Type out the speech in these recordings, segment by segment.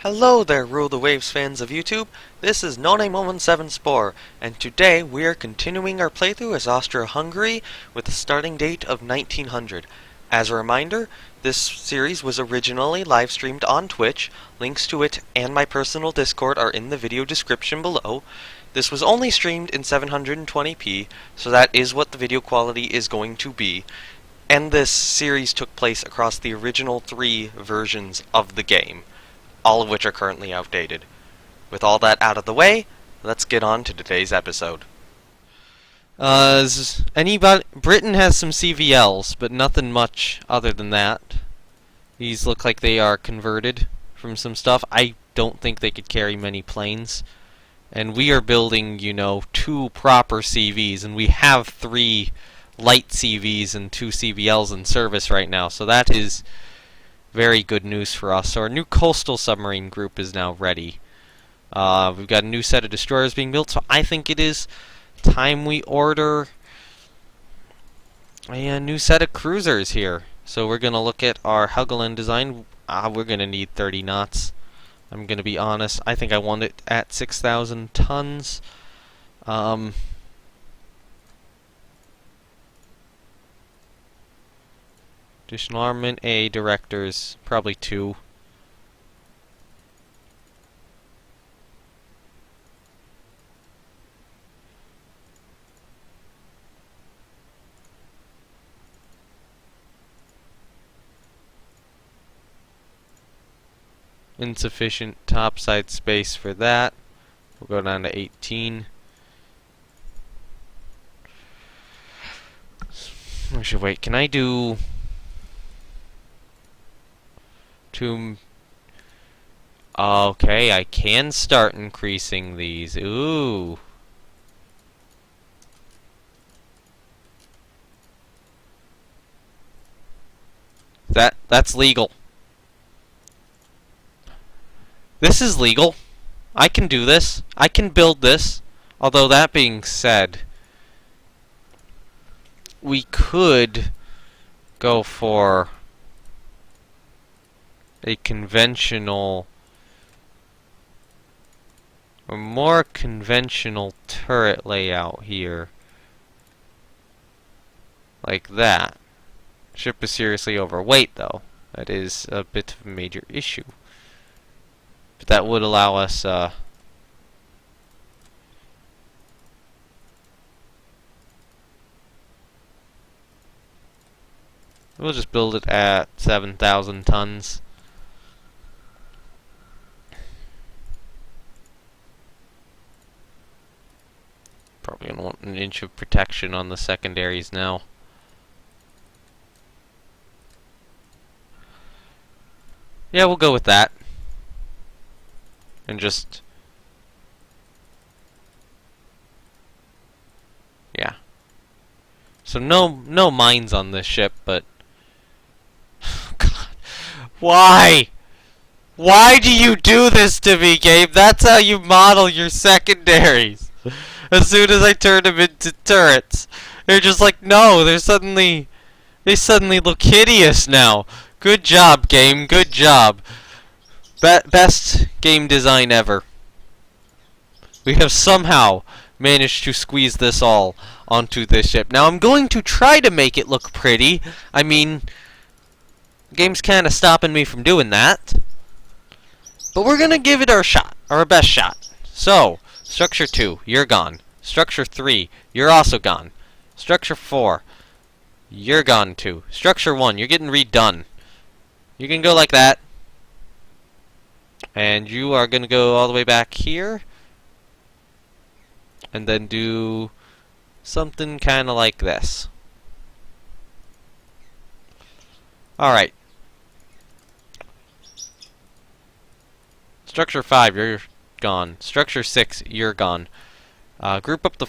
Hello there, Rule the Waves fans of YouTube. This is NoName117 Spore, and today we are continuing our playthrough as Austria-Hungary with a starting date of 1900. As a reminder, this series was originally live streamed on Twitch. Links to it and my personal Discord are in the video description below. This was only streamed in 720p, so that is what the video quality is going to be. And this series took place across the original 3 versions of the game, all of which are currently outdated. With all that out of the way, let's get on to today's episode. Britain has some CVLs, but nothing much other than that. These look like they are converted from some stuff. I don't think they could carry many planes. And we are building, 2 proper CVs, and we have 3 light CVs and 2 CVLs in service right now, so that is very good news for us. So our new coastal submarine group is now ready. We've got a new set of destroyers being built, so I think it is time we order a new set of cruisers here. So we're going to look at our Helgoland design. We're going to need 30 knots. I'm going to be honest, I think I want it at 6,000 tons. Additional armament, directors, probably 2. Insufficient topside space for that. We'll go down to 18. Actually, wait, can I do 2? Okay, I can start increasing these. Ooh. That's legal. This is legal. I can do this. I can build this. Although that being said, we could go for a conventional, or more conventional turret layout here. Like that. Ship is seriously overweight though. That is a bit of a major issue. But that would allow us we'll just build it at 7,000 tons. Probably gonna want an inch of protection on the secondaries now. Yeah, we'll go with that. And just, yeah. So no mines on this ship, but God, why? Why do you do this to me, Gabe? That's how you model your secondaries. As soon as I turn them into turrets, they're just like, no, they suddenly look hideous now. Good job, game. Good job. Best game design ever. We have somehow managed to squeeze this all onto this ship. Now I'm going to try to make it look pretty. I mean, the game's kind of stopping me from doing that. But we're going to give it our shot, our best shot. So, Structure 2, you're gone. Structure 3, you're also gone. Structure 4, you're gone too. Structure 1, you're getting redone. You can go like that. And you are going to go all the way back here. And then do something kind of like this. Alright. Structure 5, you're gone. Structure 6, you're gone. Group up the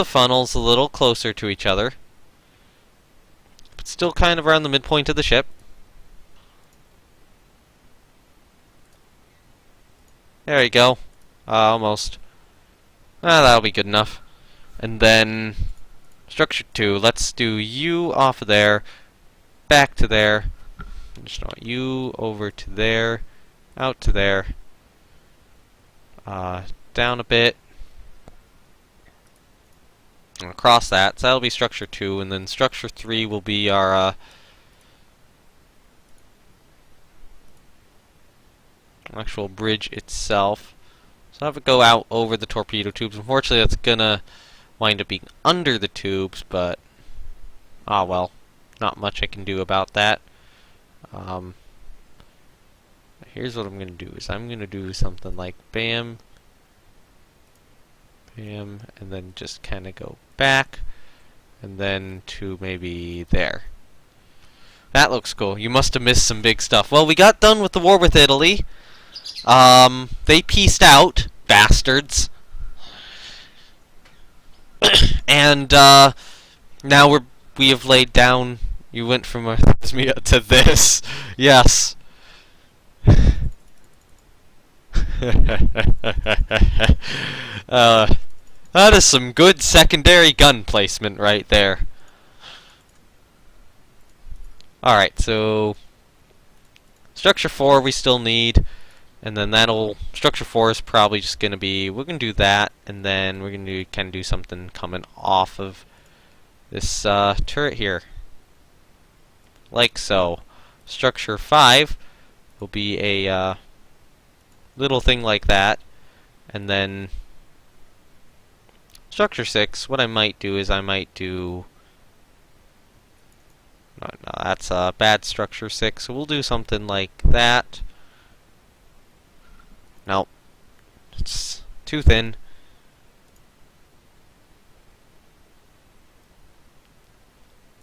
funnels a little closer to each other. But still kind of around the midpoint of the ship. There you go. Almost. That'll be good enough. And then Structure 2, let's do you off of there, back to there, Just want you over to there, out to there, down a bit, and across that. So that'll be structure 2, and then structure 3 will be our actual bridge itself. So have it go out over the torpedo tubes. Unfortunately, that's gonna wind up being under the tubes, but ah well, not much I can do about that. Here's what I'm gonna do: is I'm gonna do something like bam, bam, and then just kind of go back, and then to maybe there. That looks cool. You must have missed some big stuff. Well, we got done with the war with Italy. They pieced out, bastards. And now we have laid down. You went from Arrhythmia to this. Yes. That is some good secondary gun placement right there. Alright, so structure 4 we still need, and then structure 4 is probably just gonna be, we're gonna do that, and then we're gonna kind of do something coming off of this turret here. Like so. Structure 5 will be a little thing like that, and then structure 6, what I might do is I might do... No, that's a bad structure 6, so we'll do something like that. Nope. It's too thin.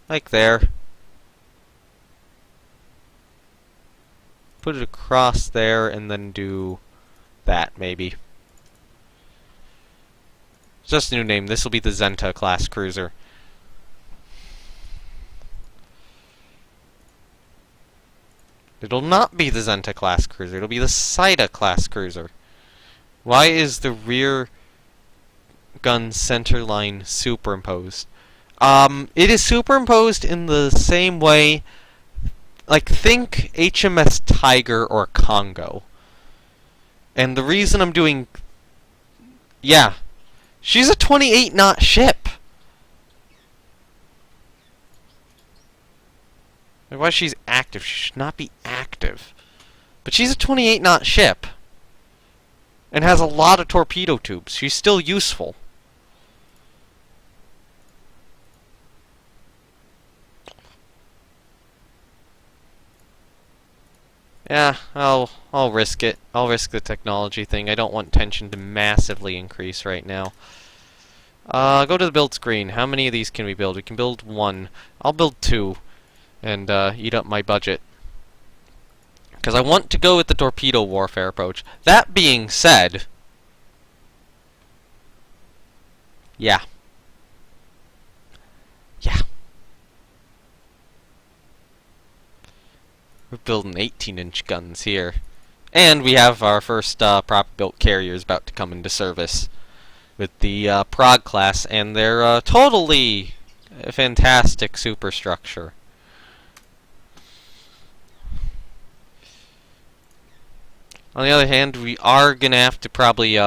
Like there. Put it across there and then do that, maybe. Just a new name. This will be the Zenta class cruiser. It'll not be the Zenta class cruiser. It'll be the Saida class cruiser. Why is the rear gun center line superimposed? It is superimposed in the same way, like, think HMS Tiger or Congo. And the reason I'm doing... Yeah. She's a 28-knot ship. Why she's active? She should not be active. But she's a 28-knot ship. And has a lot of torpedo tubes. She's still useful. Yeah, I'll risk it. I'll risk the technology thing. I don't want tension to massively increase right now. Go to the build screen. How many of these can we build? We can build 1. I'll build 2. And eat up my budget. Because I want to go with the torpedo warfare approach. That being said... Yeah. Yeah. We're building 18-inch guns here. And we have our first proper built carriers about to come into service with the Prague class and their totally fantastic superstructure. On the other hand, we are going to have to probably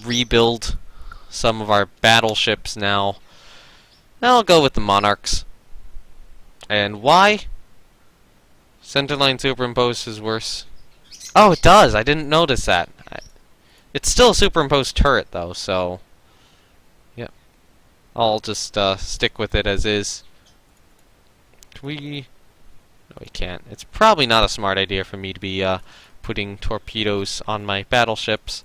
rebuild some of our battleships now. I'll go with the Monarchs. And why? Centerline superimposed is worse. Oh, it does! I didn't notice that. It's still a superimposed turret, though, so... Yep. I'll just stick with it as is. Can we... No, we can't. It's probably not a smart idea for me to be putting torpedoes on my battleships.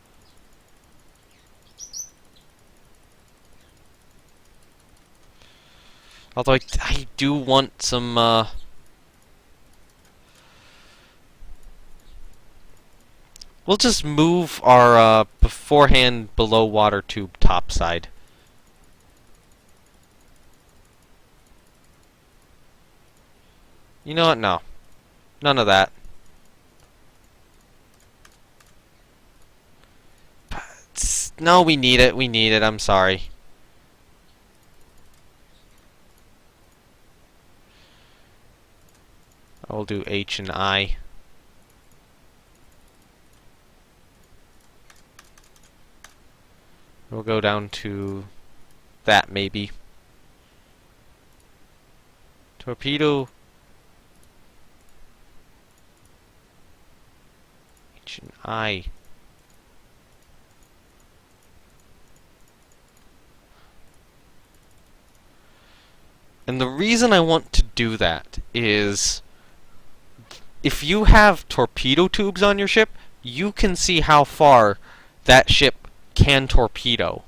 Although I do want some... We'll just move our beforehand below water tube topside. You know what? No. None of that. No, we need it. We need it. I'm sorry. I'll do H and I. We'll go down to that, maybe. Torpedo. H and I. And the reason I want to do that is, if you have torpedo tubes on your ship, you can see how far that ship can torpedo.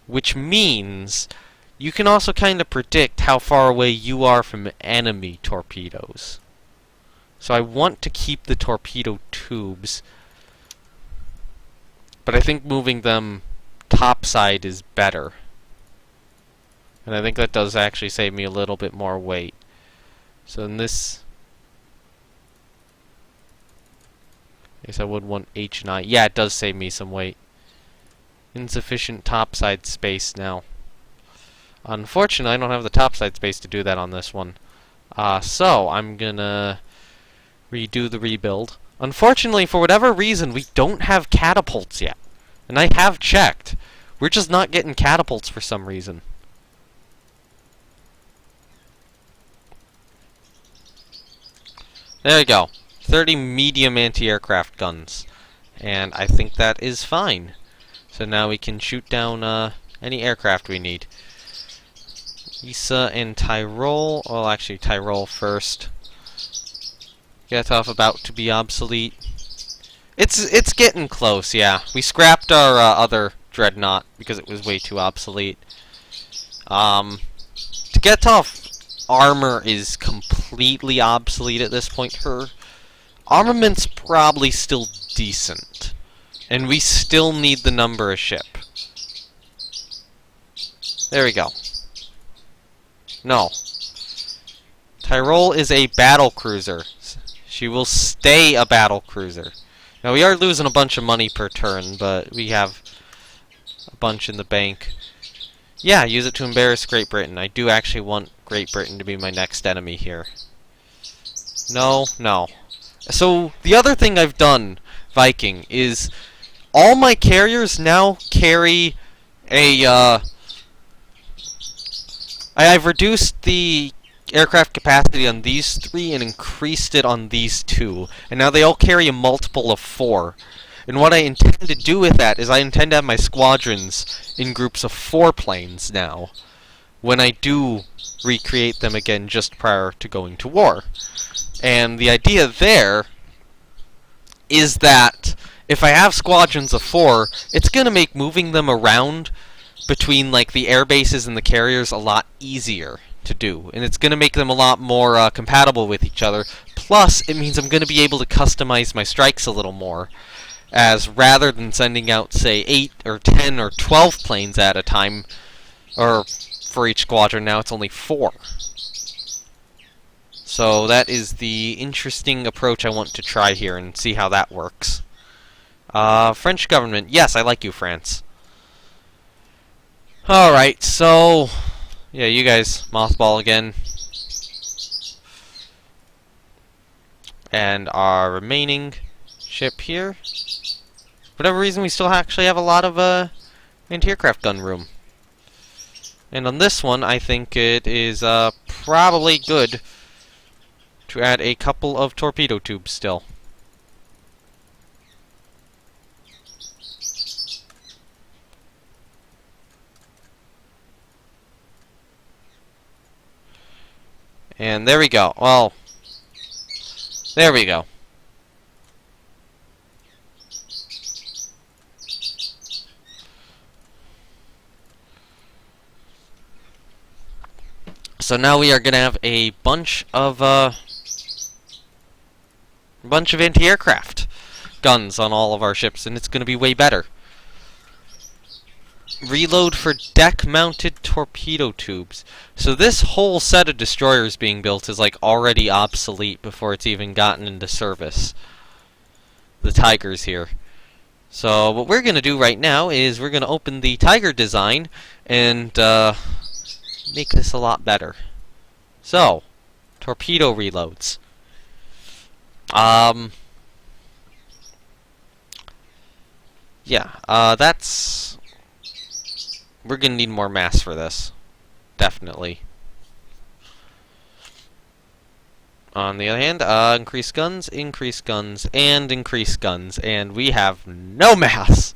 Which means you can also kind of predict how far away you are from enemy torpedoes. So I want to keep the torpedo tubes, but I think moving them topside is better. And I think that does actually save me a little bit more weight. So in this, I guess I would want H and I. Yeah, it does save me some weight. Insufficient topside space now. Unfortunately, I don't have the topside space to do that on this one. So I'm gonna redo the rebuild. Unfortunately, for whatever reason, we don't have catapults yet. And I have checked. We're just not getting catapults for some reason. There we go. 30 medium anti-aircraft guns. And I think that is fine. So now we can shoot down any aircraft we need. Isa and Tyrol. Well, actually, Tyrol first. Getov about to be obsolete. It's getting close, yeah. We scrapped our other dreadnought because it was way too obsolete. Getov armor is completely obsolete at this point. Her armament's probably still decent. And we still need the number of ship. There we go. No. Tyrol is a battle cruiser. She will stay a battle cruiser. Now we are losing a bunch of money per turn, but we have a bunch in the bank. Yeah, use it to embarrass Great Britain. I do actually want Great Britain to be my next enemy here. No, no. So, the other thing I've done, Viking, is all my carriers now carry a, I've reduced the aircraft capacity on these 3 and increased it on these 2. And now they all carry a multiple of 4. And what I intend to do with that is I intend to have my squadrons in groups of 4 planes now, when I do recreate them again just prior to going to war. And the idea there is that if I have squadrons of 4, it's going to make moving them around between like the air bases and the carriers a lot easier to do. And it's going to make them a lot more compatible with each other. Plus, it means I'm going to be able to customize my strikes a little more. As rather than sending out, say, 8 or 10 or 12 planes at a time, or for each squadron, now it's only 4. So that is the interesting approach I want to try here and see how that works. French government. Yes, I like you, France. Alright, so yeah, you guys mothball again. And our remaining ship here. For whatever reason, we still actually have a lot of anti-aircraft gun room. And on this one, I think it is probably good to add a couple of torpedo tubes still. And there we go. Well, there we go. So now we are going to have a bunch of anti-aircraft guns on all of our ships, and it's going to be way better. Reload for deck-mounted torpedo tubes. So this whole set of destroyers being built is like already obsolete before it's even gotten into service. The Tigers here. So what we're going to do right now is we're going to open the Tiger design and make this a lot better. So, torpedo reloads. Um. Yeah. That's. We're gonna need more mass for this. Definitely. On the other hand, increase guns, and increase guns, and we have no mass.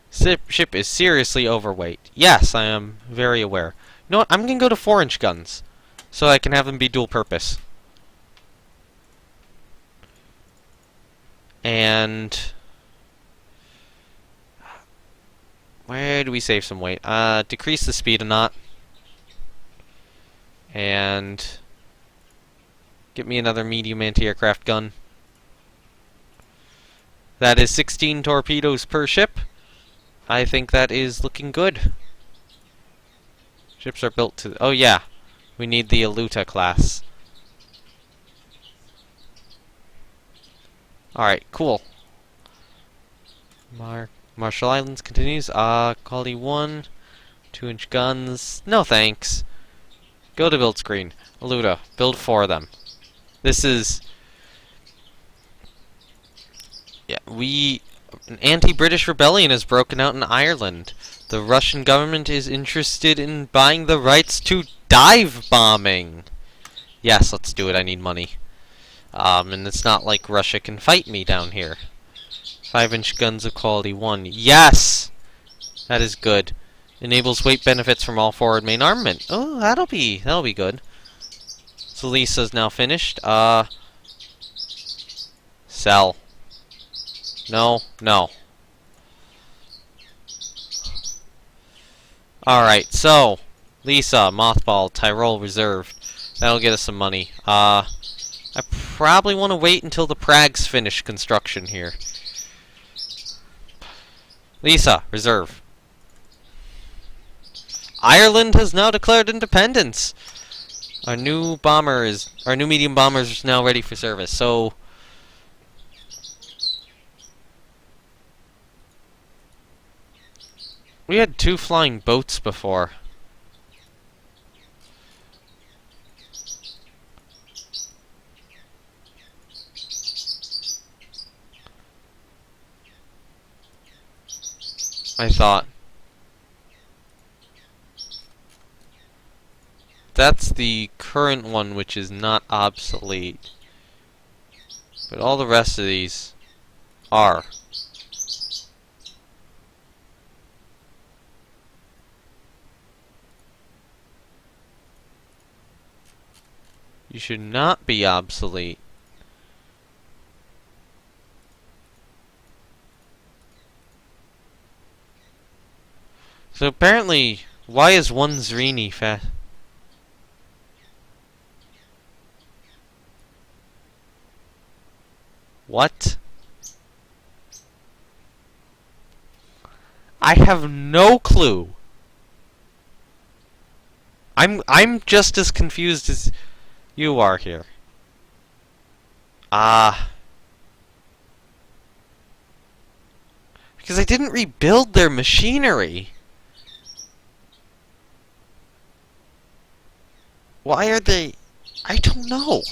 Ship is seriously overweight. Yes, I am very aware. You know what? I'm gonna go to 4-inch guns, so I can have them be dual purpose. And where do we save some weight? Decrease the speed a knot, and get me another medium anti-aircraft gun. That is 16 torpedoes per ship. I think that is looking good. Ships are built to... Oh yeah, we need the Aluta class. Alright, cool. Marshall Islands continues. Quality 1. 2-inch guns. No thanks. Go to build screen. Aluta, build 4 of them. This is... Yeah, an anti-British rebellion has broken out in Ireland. The Russian government is interested in buying the rights to dive bombing. Yes, let's do it. I need money. And it's not like Russia can fight me down here. 5-inch guns of quality 1. Yes! That is good. Enables weight benefits from all forward main armament. Oh, that'll be good. So Lisa's now finished. Sell. No. Alright, so Lisa, Mothball, Tyrol reserved. That'll get us some money. I probably want to wait until the Prague's finish construction here. Lisa, reserve. Ireland has now declared independence. Our new medium bomber is now ready for service. So we had 2 flying boats before. I thought. That's the current one, which is not obsolete. But all the rest of these are. You should not be obsolete. So apparently, why is one Zrini fast? What? I have no clue. I'm just as confused as you are here. Because I didn't rebuild their machinery. Why are they... I don't know.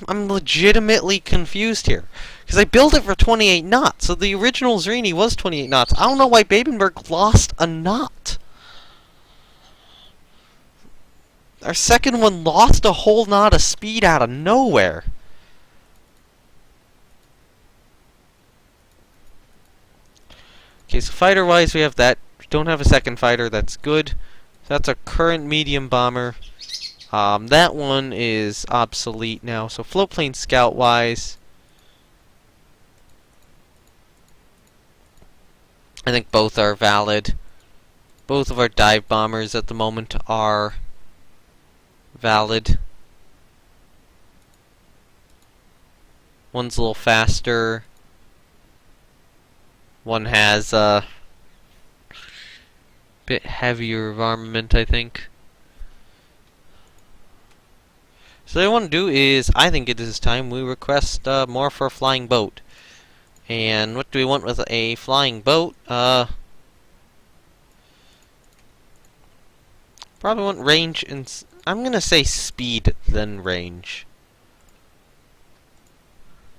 I'm legitimately confused here. Because I built it for 28 knots, so the original Zrini was 28 knots. I don't know why Babenberg lost a knot. Our second one lost a whole knot of speed out of nowhere. Okay, so fighter-wise, we have that. We don't have a second fighter. That's good. That's our current medium bomber. That one is obsolete now. So floatplane scout-wise, I think both are valid. Both of our dive bombers at the moment are valid. One's a little faster. One has a bit heavier armament, I think. So what I want to do is, I think it is time we request more for a flying boat. And what do we want with a flying boat? Probably want range and... I'm gonna say speed, then range.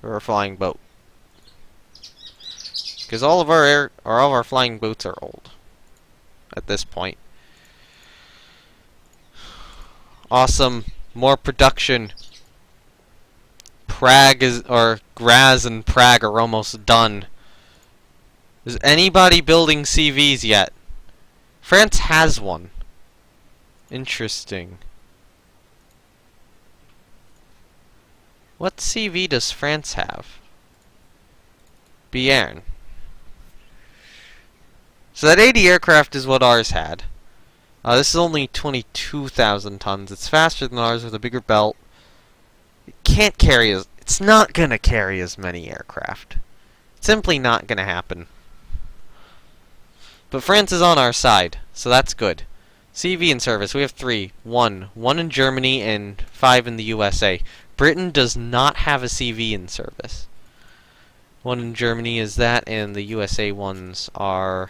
or a flying boat. Because all of our flying boats are old at this point. Awesome. More production. Graz and Prague are almost done. Is anybody building CVs yet? France has one. Interesting. What CV does France have? Béarn. So that 80 aircraft is what ours had. This is only 22,000 tons. It's faster than ours with a bigger belt. It can't carry as... It's not gonna carry as many aircraft. It's simply not gonna happen. But France is on our side, so that's good. CV in service, we have 3. 1 in Germany and 5 in the USA. Britain does not have a CV in service. 1 in Germany is that, and the USA ones are...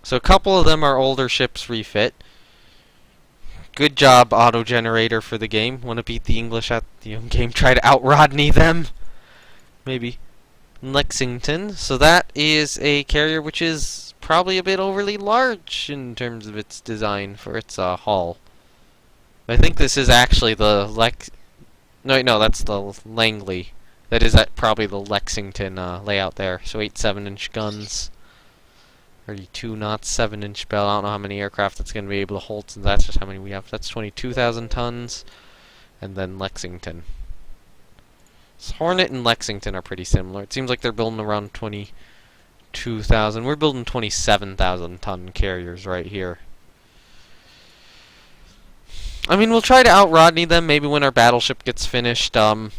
So a couple of them are older ships refit. Good job, auto-generator, for the game. Want to beat the English at the game? Try to out-Rodney them? Maybe. Lexington. So that is a carrier which is probably a bit overly large in terms of its design for its hull. I think this is actually the No, that's the Langley. That is probably the Lexington layout there. So 8 7-inch guns. 32 knots, 7-inch bell. I don't know how many aircraft that's going to be able to hold, since that's just how many we have. That's 22,000 tons. And then Lexington. So Hornet and Lexington are pretty similar. It seems like they're building around 22,000. We're building 27,000 ton carriers right here. I mean, we'll try to out-Rodney them maybe when our battleship gets finished. I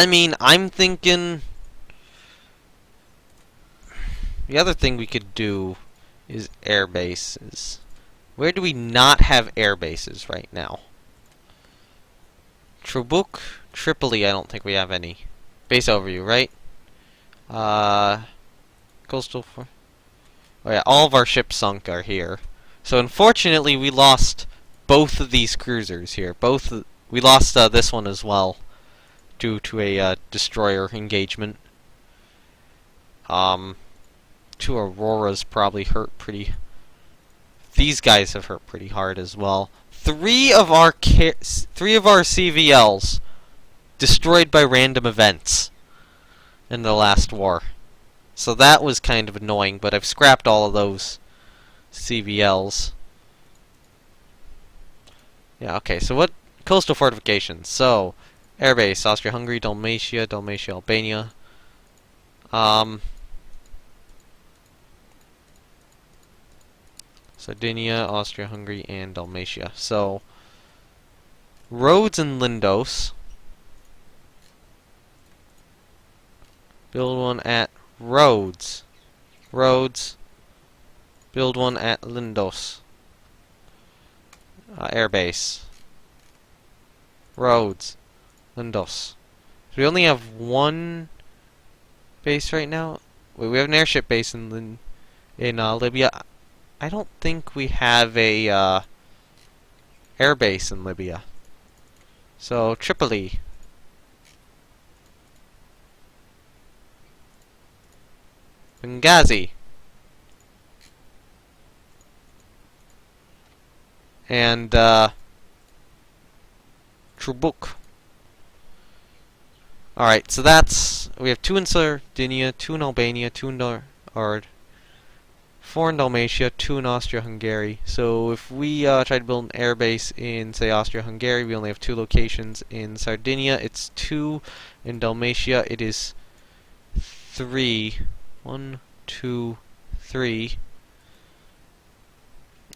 mean, I'm thinking... The other thing we could do is air bases. Where do we not have air bases right now? Trubuk, Tripoli, I don't think we have any. Base overview, right? Coastal... Oh yeah, all of our ships sunk are here. So unfortunately we lost both of these cruisers here. We lost this one as well, due to a destroyer engagement. 2 Auroras probably hurt pretty... These guys have hurt pretty hard as well. 3 of our CVLs destroyed by random events in the last war. So that was kind of annoying, but I've scrapped all of those CVLs. Yeah, okay, so what... Coastal fortifications. So, airbase, Austria-Hungary, Dalmatia, Albania. Sardinia, Austria-Hungary, and Dalmatia. So, Rhodes and Lindos. Build one at Rhodes. Rhodes. Build one at Lindos. Airbase. Rhodes. Lindos. So we only have one base right now. Wait, we have an airship base in Libya. I don't think we have a air base in Libya. So Tripoli. Benghazi. And Trubuk. Alright, so we have 2 in Sardinia, 2 in Albania, 4 in Dalmatia, 2 in Austria-Hungary. So if we try to build an airbase in, say, Austria-Hungary, we only have 2 locations. In Sardinia, it's 2. In Dalmatia, it is 3. 1, 2, 3.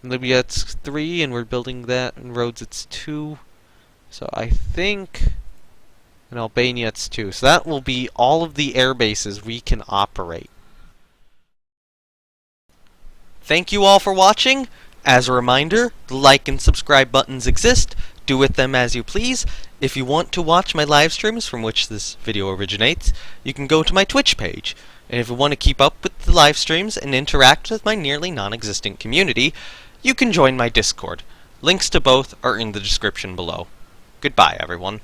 In Libya, it's 3, and we're building that. In Rhodes, it's 2. So I think in Albania, it's 2. So that will be all of the air bases we can operate. Thank you all for watching. As a reminder, the like and subscribe buttons exist. Do with them as you please. If you want to watch my live streams from which this video originates, you can go to my Twitch page. And if you want to keep up with the live streams and interact with my nearly non-existent community, you can join my Discord. Links to both are in the description below. Goodbye, everyone.